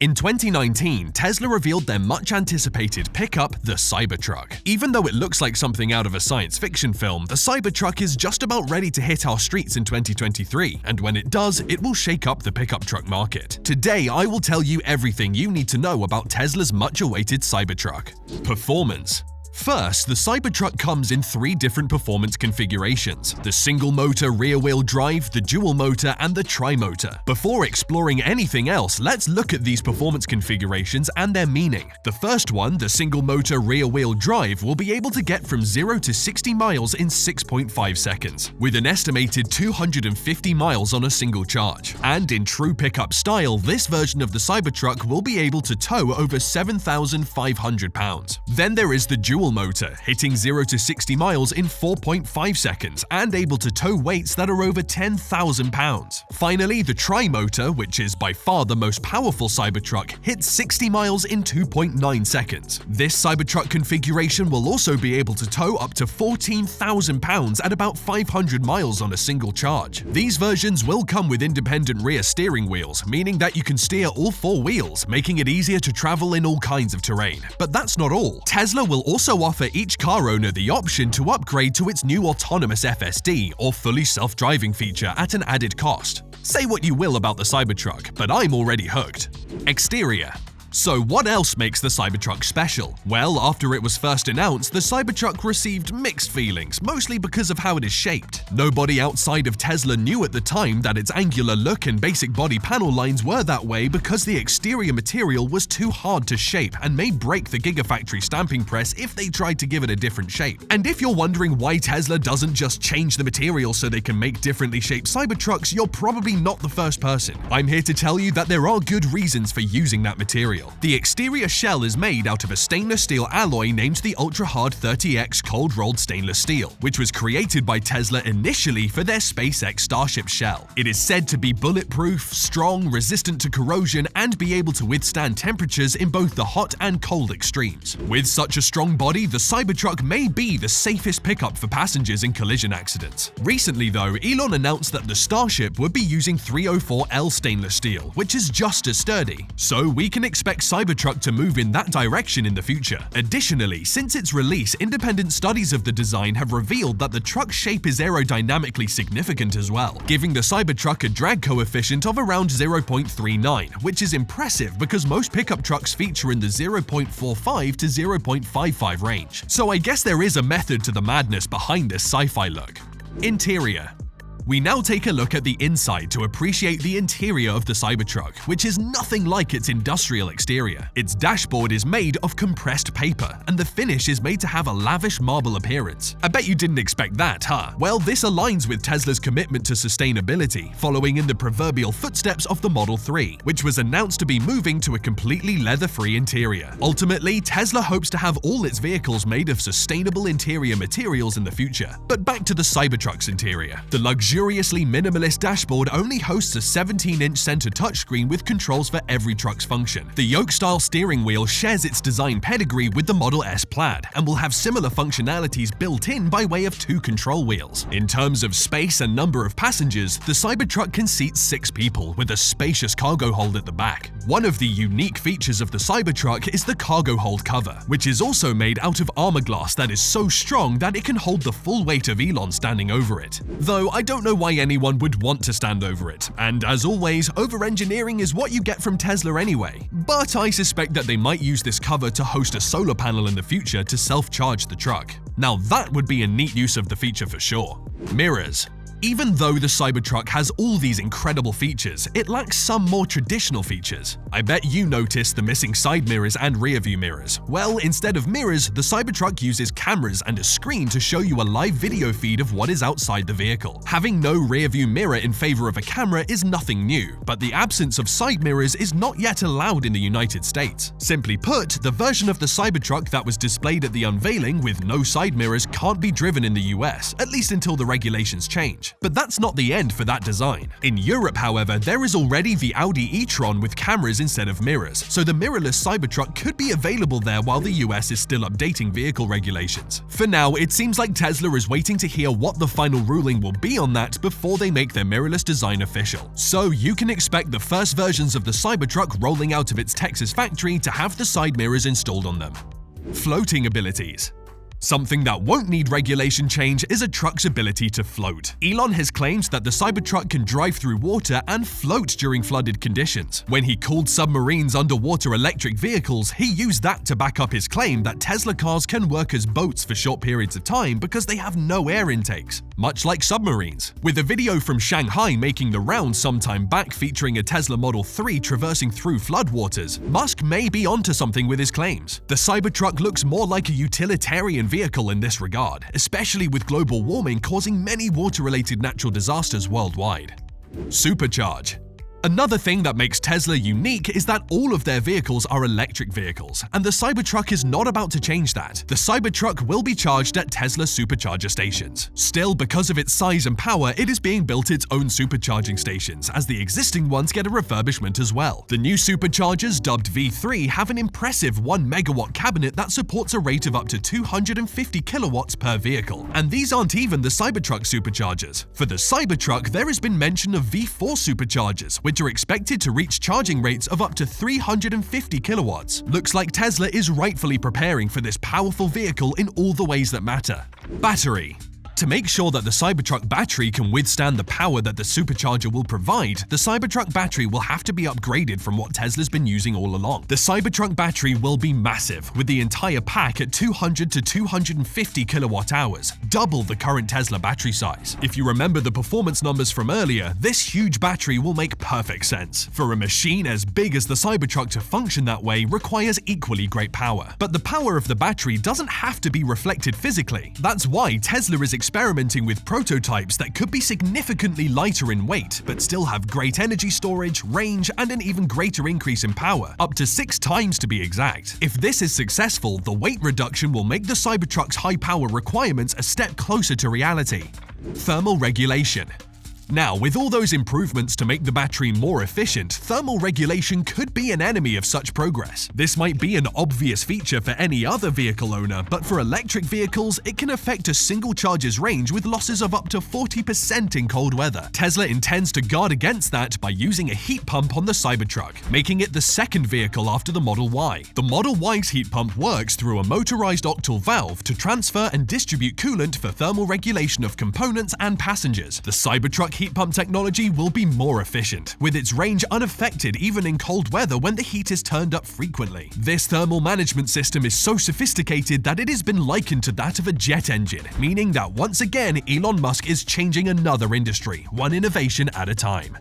In 2019, Tesla revealed their much-anticipated pickup, the Cybertruck. Even though it looks like something out of a science fiction film, the Cybertruck is just about ready to hit our streets in 2023, and when it does, it will shake up the pickup truck market. Today, I will tell you everything you need to know about Tesla's much-awaited Cybertruck. Performance. First, the Cybertruck comes in 3 different performance configurations: the single-motor rear-wheel drive, the dual-motor, and the tri-motor. Before exploring anything else, let's look at these performance configurations and their meaning. The first one, the single-motor rear-wheel drive, will be able to get from 0 to 60 miles in 6.5 seconds, with an estimated 250 miles on a single charge. And in true pickup style, this version of the Cybertruck will be able to tow over 7,500 pounds. Then there is the dual motor, hitting 0 to 60 miles in 4.5 seconds and able to tow weights that are over 10,000 pounds. Finally, the tri-motor, which is by far the most powerful Cybertruck, hits 60 miles in 2.9 seconds. This Cybertruck configuration will also be able to tow up to 14,000 pounds at about 500 miles on a single charge. These versions will come with independent rear steering wheels, meaning that you can steer all 4 wheels, making it easier to travel in all kinds of terrain. But that's not all. Tesla will also offer each car owner the option to upgrade to its new autonomous FSD or fully self-driving feature at an added cost. Say what you will about the Cybertruck, but I'm already hooked. Exterior. So what else makes the Cybertruck special? Well, after it was first announced, the Cybertruck received mixed feelings, mostly because of how it is shaped. Nobody outside of Tesla knew at the time that its angular look and basic body panel lines were that way because the exterior material was too hard to shape and may break the Gigafactory stamping press if they tried to give it a different shape. And if you're wondering why Tesla doesn't just change the material so they can make differently shaped Cybertrucks, you're probably not the first person. I'm here to tell you that there are good reasons for using that material. The exterior shell is made out of a stainless steel alloy named the ultra-hard 30X cold-rolled stainless steel, which was created by Tesla initially for their SpaceX Starship shell. It is said to be bulletproof, strong, resistant to corrosion, and be able to withstand temperatures in both the hot and cold extremes. With such a strong body, the Cybertruck may be the safest pickup for passengers in collision accidents. Recently though, Elon announced that the Starship would be using 304L stainless steel, which is just as sturdy. So we can expect Cybertruck to move in that direction in the future. Additionally, since its release, independent studies of the design have revealed that the truck's shape is aerodynamically significant as well, giving the Cybertruck a drag coefficient of around 0.39, which is impressive because most pickup trucks feature in the 0.45 to 0.55 range. So I guess there is a method to the madness behind this sci-fi look. Interior. We now take a look at the inside to appreciate the interior of the Cybertruck, which is nothing like its industrial exterior. Its dashboard is made of compressed paper, and the finish is made to have a lavish marble appearance. I bet you didn't expect that, huh? Well, this aligns with Tesla's commitment to sustainability, following in the proverbial footsteps of the Model 3, which was announced to be moving to a completely leather-free interior. Ultimately, Tesla hopes to have all its vehicles made of sustainable interior materials in the future. But back to the Cybertruck's interior. The luxuriously minimalist dashboard only hosts a 17-inch center touchscreen with controls for every truck's function. The yoke-style steering wheel shares its design pedigree with the Model S Plaid and will have similar functionalities built in by way of 2 control wheels. In terms of space and number of passengers, the Cybertruck can seat 6 people with a spacious cargo hold at the back. One of the unique features of the Cybertruck is the cargo hold cover, which is also made out of armor glass that is so strong that it can hold the full weight of Elon standing over it. Though I don't know why anyone would want to stand over it, and as always, over-engineering is what you get from Tesla anyway. But I suspect that they might use this cover to host a solar panel in the future to self-charge the truck. Now that would be a neat use of the feature for sure. Mirrors. Even though the Cybertruck has all these incredible features, it lacks some more traditional features. I bet you noticed the missing side mirrors and rear view mirrors. Well, instead of mirrors, the Cybertruck uses cameras and a screen to show you a live video feed of what is outside the vehicle. Having no rear view mirror in favor of a camera is nothing new, but the absence of side mirrors is not yet allowed in the United States. Simply put, the version of the Cybertruck that was displayed at the unveiling with no side mirrors can't be driven in the US, at least until the regulations change. But that's not the end for that design. In Europe, however, there is already the Audi e-tron with cameras instead of mirrors, so the mirrorless Cybertruck could be available there while the US is still updating vehicle regulations. For now, it seems like Tesla is waiting to hear what the final ruling will be on that before they make their mirrorless design official. So you can expect the first versions of the Cybertruck rolling out of its Texas factory to have the side mirrors installed on them. Floating abilities. Something that won't need regulation change is a truck's ability to float. Elon has claimed that the Cybertruck can drive through water and float during flooded conditions. When he called submarines underwater electric vehicles, he used that to back up his claim that Tesla cars can work as boats for short periods of time because they have no air intakes, much like submarines. With a video from Shanghai making the round sometime back featuring a Tesla Model 3 traversing through floodwaters, Musk may be onto something with his claims. The Cybertruck looks more like a utilitarian vehicle in this regard, especially with global warming causing many water-related natural disasters worldwide. Supercharge. Another thing that makes Tesla unique is that all of their vehicles are electric vehicles, and the Cybertruck is not about to change that. The Cybertruck will be charged at Tesla supercharger stations. Still, because of its size and power, it is being built its own supercharging stations, as the existing ones get a refurbishment as well. The new superchargers, dubbed V3, have an impressive 1 megawatt cabinet that supports a rate of up to 250 kilowatts per vehicle. And these aren't even the Cybertruck superchargers. For the Cybertruck, there has been mention of V4 superchargers, which are expected to reach charging rates of up to 350 kilowatts. Looks like Tesla is rightfully preparing for this powerful vehicle in all the ways that matter. Battery. To make sure that the Cybertruck battery can withstand the power that the supercharger will provide, the Cybertruck battery will have to be upgraded from what Tesla's been using all along. The Cybertruck battery will be massive, with the entire pack at 200 to 250 kilowatt hours, double the current Tesla battery size. If you remember the performance numbers from earlier, this huge battery will make perfect sense. For a machine as big as the Cybertruck to function that way requires equally great power. But the power of the battery doesn't have to be reflected physically. That's why Tesla is experimenting with prototypes that could be significantly lighter in weight, but still have great energy storage, range, and an even greater increase in power, up to 6 times to be exact. If this is successful, the weight reduction will make the Cybertruck's high power requirements a step closer to reality. Thermal regulation. Now, with all those improvements to make the battery more efficient, thermal regulation could be an enemy of such progress. This might be an obvious feature for any other vehicle owner, but for electric vehicles, it can affect a single charge's range with losses of up to 40% in cold weather. Tesla intends to guard against that by using a heat pump on the Cybertruck, making it the second vehicle after the Model Y. The Model Y's heat pump works through a motorized octal valve to transfer and distribute coolant for thermal regulation of components and passengers. The Cybertruck heat pump technology will be more efficient, with its range unaffected even in cold weather when the heat is turned up frequently. This thermal management system is so sophisticated that it has been likened to that of a jet engine, meaning that once again Elon Musk is changing another industry, one innovation at a time.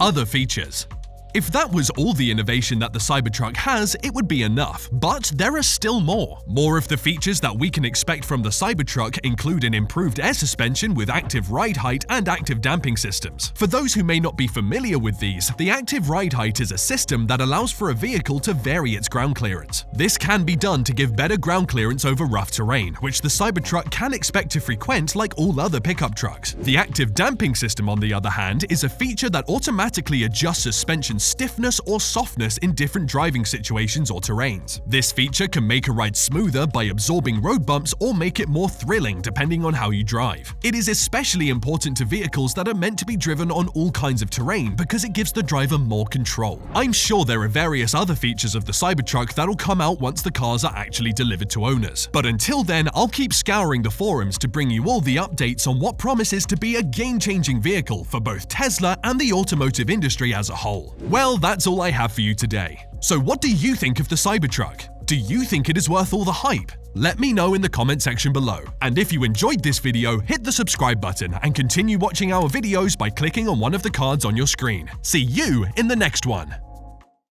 Other features. If that was all the innovation that the Cybertruck has, it would be enough. But there are still more. More of the features that we can expect from the Cybertruck include an improved air suspension with active ride height and active damping systems. For those who may not be familiar with these, the active ride height is a system that allows for a vehicle to vary its ground clearance. This can be done to give better ground clearance over rough terrain, which the Cybertruck can expect to frequent like all other pickup trucks. The active damping system, on the other hand, is a feature that automatically adjusts suspension stiffness or softness in different driving situations or terrains. This feature can make a ride smoother by absorbing road bumps or make it more thrilling depending on how you drive. It is especially important to vehicles that are meant to be driven on all kinds of terrain because it gives the driver more control. I'm sure there are various other features of the Cybertruck that'll come out once the cars are actually delivered to owners. But until then, I'll keep scouring the forums to bring you all the updates on what promises to be a game-changing vehicle for both Tesla and the automotive industry as a whole. Well, that's all I have for you today. So what do you think of the Cybertruck? Do you think it is worth all the hype? Let me know in the comment section below. And if you enjoyed this video, hit the subscribe button and continue watching our videos by clicking on one of the cards on your screen. See you in the next one.